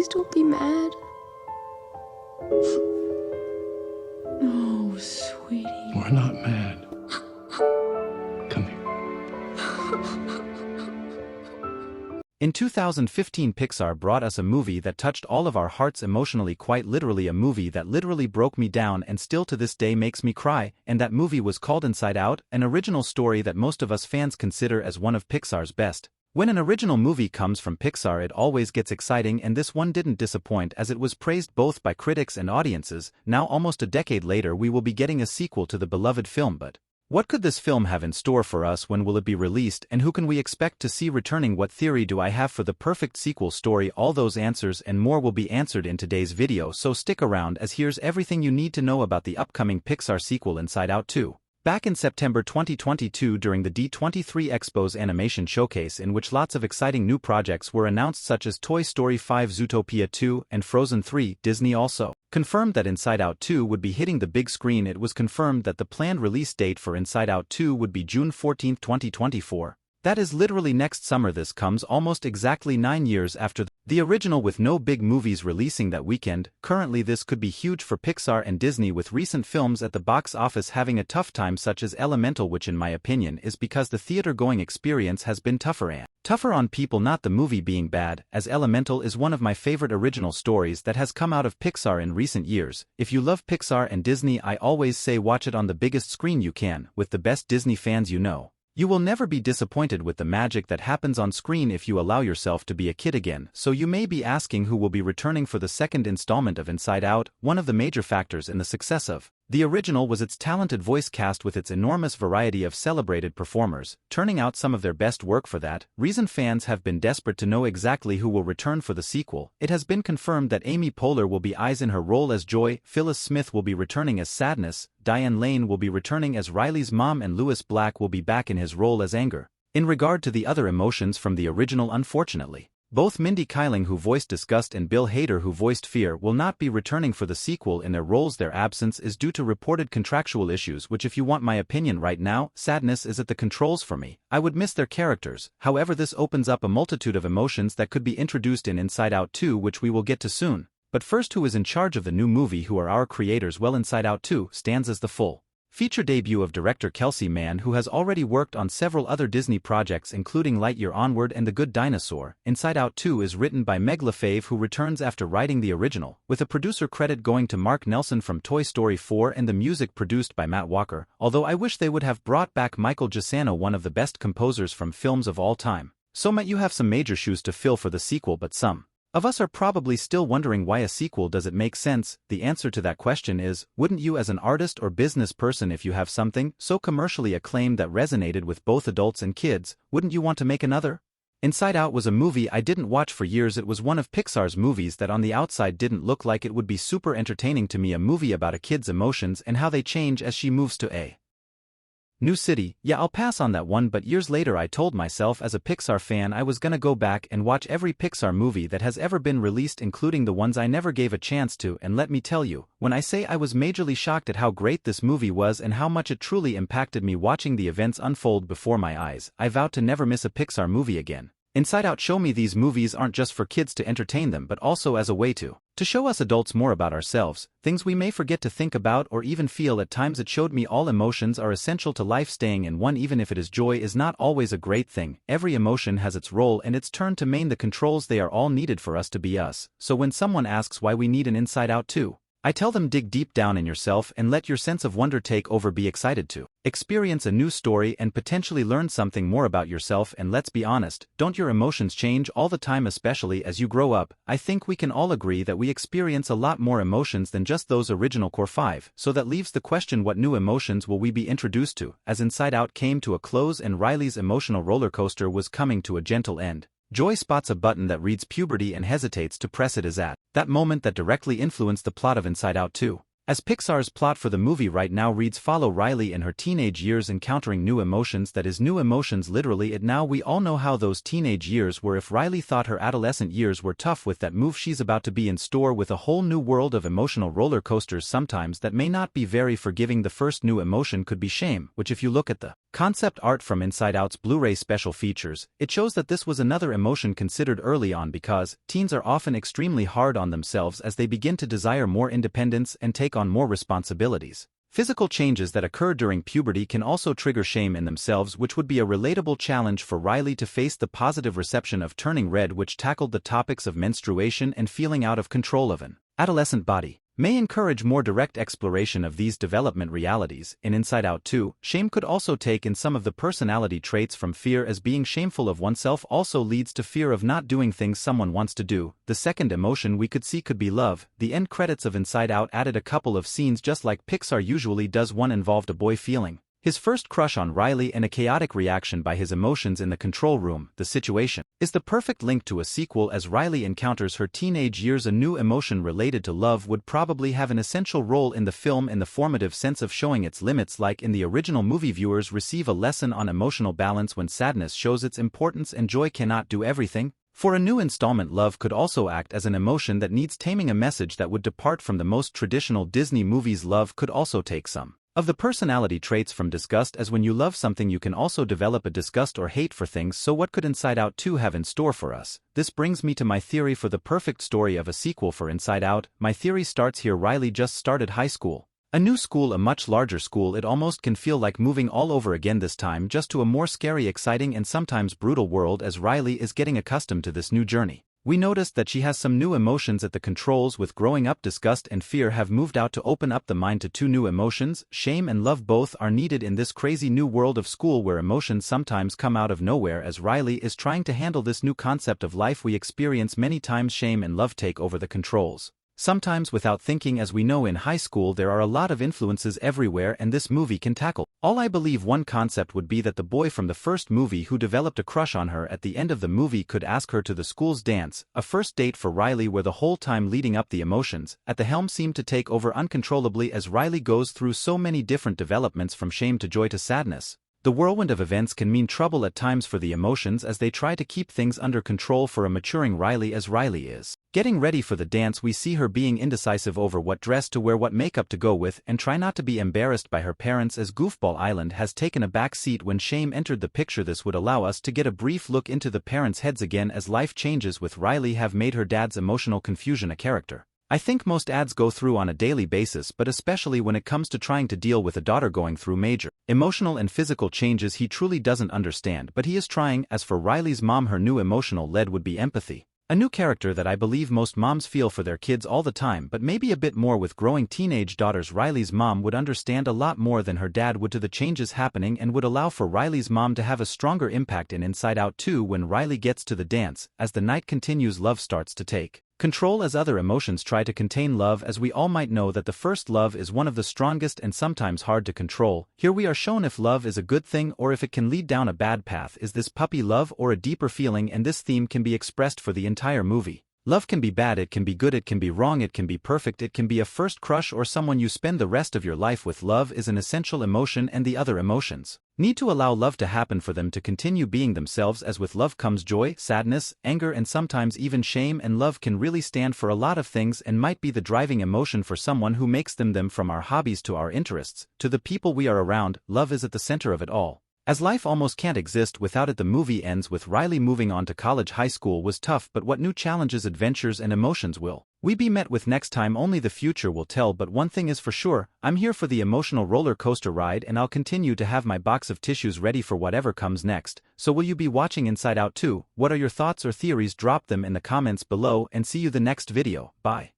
Please don't be mad. Oh, sweetie. We're not mad. Come here. In 2015, Pixar brought us a movie that touched all of our hearts emotionally, quite literally a movie that literally broke me down and still to this day makes me cry, and that movie was called Inside Out, an original story that most of us fans consider as one of Pixar's best. When an original movie comes from Pixar, it always gets exciting, and this one didn't disappoint as it was praised both by critics and audiences. Now almost a decade later we will be getting a sequel to the beloved film, but what could this film have in store for us? When will it be released, and who can we expect to see returning? What theory do I have for the perfect sequel story? All those answers and more will be answered in today's video, so stick around as here's everything you need to know about the upcoming Pixar sequel Inside Out 2. Back in September 2022 during the D23 Expo's animation showcase, in which lots of exciting new projects were announced such as Toy Story 5, Zootopia 2, and Frozen 3, Disney also confirmed that Inside Out 2 would be hitting the big screen. It was confirmed that the planned release date for Inside Out 2 would be June 14, 2024. That is literally next summer. This comes almost exactly 9 years after the original, with no big movies releasing that weekend. Currently this could be huge for Pixar and Disney, with recent films at the box office having a tough time such as Elemental, which in my opinion is because the theater-going experience has been tougher on people, not the movie being bad, as Elemental is one of my favorite original stories that has come out of Pixar in recent years. If you love Pixar and Disney, I always say watch it on the biggest screen you can, with the best Disney fans you know. You will never be disappointed with the magic that happens on screen if you allow yourself to be a kid again. So you may be asking who will be returning for the second installment of Inside Out. One of the major factors in the success of the original was its talented voice cast with its enormous variety of celebrated performers, turning out some of their best work. For that reason, fans have been desperate to know exactly who will return for the sequel. It has been confirmed that Amy Poehler will be Eyes in her role as Joy, Phyllis Smith will be returning as Sadness, Diane Lane will be returning as Riley's mom, and Lewis Black will be back in his role as Anger. In regard to the other emotions from the original, unfortunately, both Mindy Kaling, who voiced Disgust, and Bill Hader, who voiced Fear, will not be returning for the sequel in their roles. Their absence is due to reported contractual issues, which, if you want my opinion right now, Sadness is at the controls for me. I would miss their characters. However, this opens up a multitude of emotions that could be introduced in Inside Out 2, which we will get to soon. But first, who is in charge of the new movie? Who are our creators? Well, Inside Out 2 stands as the full feature debut of director Kelsey Mann, who has already worked on several other Disney projects including Lightyear, Onward, and The Good Dinosaur. Inside Out 2 is written by Meg LaFave, who returns after writing the original, with a producer credit going to Mark Nelson from Toy Story 4 and the music produced by Matt Walker, although I wish they would have brought back Michael Giacchino, one of the best composers from films of all time. So Matt, you have some major shoes to fill for the sequel, but some of us are probably still wondering why a sequel. Does it make sense? The answer to that question is, wouldn't you, as an artist or business person, if you have something so commercially acclaimed that resonated with both adults and kids, wouldn't you want to make another? Inside Out was a movie I didn't watch for years. It was one of Pixar's movies that on the outside didn't look like it would be super entertaining to me. A movie about a kid's emotions and how they change as she moves to a new city. Yeah, I'll pass on that one, but years later I told myself as a Pixar fan I was gonna go back and watch every Pixar movie that has ever been released, including the ones I never gave a chance to, and let me tell you, when I say I was majorly shocked at how great this movie was and how much it truly impacted me watching the events unfold before my eyes, I vowed to never miss a Pixar movie again. Inside Out showed me these movies aren't just for kids to entertain them, but also as a way to show us adults more about ourselves, things we may forget to think about or even feel at times. It showed me all emotions are essential to life. Staying in one, even if it is joy, is not always a great thing. Every emotion has its role and its turn to main the controls. They are all needed for us to be us. So when someone asks why we need an Inside Out 2, I tell them dig deep down in yourself and let your sense of wonder take over. Be excited to experience a new story and potentially learn something more about yourself. And let's be honest, don't your emotions change all the time, especially as you grow up? I think we can all agree that we experience a lot more emotions than just those original core 5. So that leaves the question, what new emotions will we be introduced to? As Inside Out came to a close and Riley's emotional roller coaster was coming to a gentle end, Joy spots a button that reads puberty and hesitates to press it. Is at that moment that directly influenced the plot of Inside Out 2. As Pixar's plot for the movie right now reads, follow Riley in her teenage years encountering new emotions. That is, new emotions literally. It now we all know how those teenage years were. If Riley thought her adolescent years were tough, with that move she's about to be in store with a whole new world of emotional roller coasters. Sometimes that may not be very forgiving. The first new emotion could be shame, which if you look at the Concept art from Inside Out's Blu-ray special features, it shows that this was another emotion considered early on because teens are often extremely hard on themselves as they begin to desire more independence and take on more responsibilities. Physical changes that occur during puberty can also trigger shame in themselves, which would be a relatable challenge for Riley to face. The positive reception of Turning Red, which tackled the topics of menstruation and feeling out of control of an adolescent body, may encourage more direct exploration of these development realities. In Inside Out 2, shame could also take in some of the personality traits from fear, as being shameful of oneself also leads to fear of not doing things someone wants to do. The second emotion we could see could be love. The end credits of Inside Out added a couple of scenes just like Pixar usually does. One involved a boy feeling his first crush on Riley and a chaotic reaction by his emotions in the control room. The situation is the perfect link to a sequel as Riley encounters her teenage years. A new emotion related to love would probably have an essential role in the film in the formative sense of showing its limits. Like in the original movie, viewers receive a lesson on emotional balance when sadness shows its importance and joy cannot do everything. For a new installment, love could also act as an emotion that needs taming, a message that would depart from the most traditional Disney movies. Love could also take some of the personality traits from disgust, as when you love something you can also develop a disgust or hate for things. So what could Inside Out 2 have in store for us? This brings me to my theory for the perfect story of a sequel for Inside Out. My theory starts here. Riley just started high school. A new school, a much larger school. It almost can feel like moving all over again, this time just to a more scary, exciting, and sometimes brutal world. As Riley is getting accustomed to this new journey, we noticed that she has some new emotions at the controls. With growing up, disgust and fear have moved out to open up the mind to two new emotions. Shame and love both are needed in this crazy new world of school where emotions sometimes come out of nowhere. As Riley is trying to handle this new concept of life, we experience many times shame and love take over the controls, sometimes without thinking. As we know, in high school there are a lot of influences everywhere, and this movie can tackle all. I believe one concept would be that the boy from the first movie who developed a crush on her at the end of the movie could ask her to the school's dance, a first date for Riley where the whole time leading up the emotions at the helm seem to take over uncontrollably as Riley goes through so many different developments from shame to joy to sadness. The whirlwind of events can mean trouble at times for the emotions as they try to keep things under control for a maturing Riley. As Riley is getting ready for the dance, we see her being indecisive over what dress to wear, what makeup to go with, and try not to be embarrassed by her parents as Goofball Island has taken a back seat when shame entered the picture. This would allow us to get a brief look into the parents' heads again as life changes with Riley have made her dad's emotional confusion a character I think most dads go through on a daily basis, but especially when it comes to trying to deal with a daughter going through major emotional and physical changes he truly doesn't understand, but he is trying. As for Riley's mom, her new emotional lead would be empathy, a new character that I believe most moms feel for their kids all the time, but maybe a bit more with growing teenage daughters. Riley's mom would understand a lot more than her dad would to the changes happening and would allow for Riley's mom to have a stronger impact in Inside Out 2 when Riley gets to the dance. As the night continues, love starts to take control as other emotions try to contain love. As we all might know that the first love is one of the strongest and sometimes hard to control. Here we are shown if love is a good thing or if it can lead down a bad path. Is this puppy love or a deeper feeling? And this theme can be expressed for the entire movie. Love can be bad, it can be good, it can be wrong, it can be perfect, it can be a first crush or someone you spend the rest of your life with. Love is an essential emotion and the other emotions need to allow love to happen for them to continue being themselves. As with love comes joy, sadness, anger, and sometimes even shame, and love can really stand for a lot of things and might be the driving emotion for someone who makes them. From our hobbies to our interests, to the people we are around, love is at the center of it all. As life almost can't exist without it. The movie ends with Riley moving on to college. High school was tough, but what new challenges, adventures, and emotions will we be met with next time? Only the future will tell, but one thing is for sure, I'm here for the emotional roller coaster ride, and I'll continue to have my box of tissues ready for whatever comes next. So will you be watching Inside Out 2? What are your thoughts or theories? Drop them in the comments below, and see you the next video. Bye.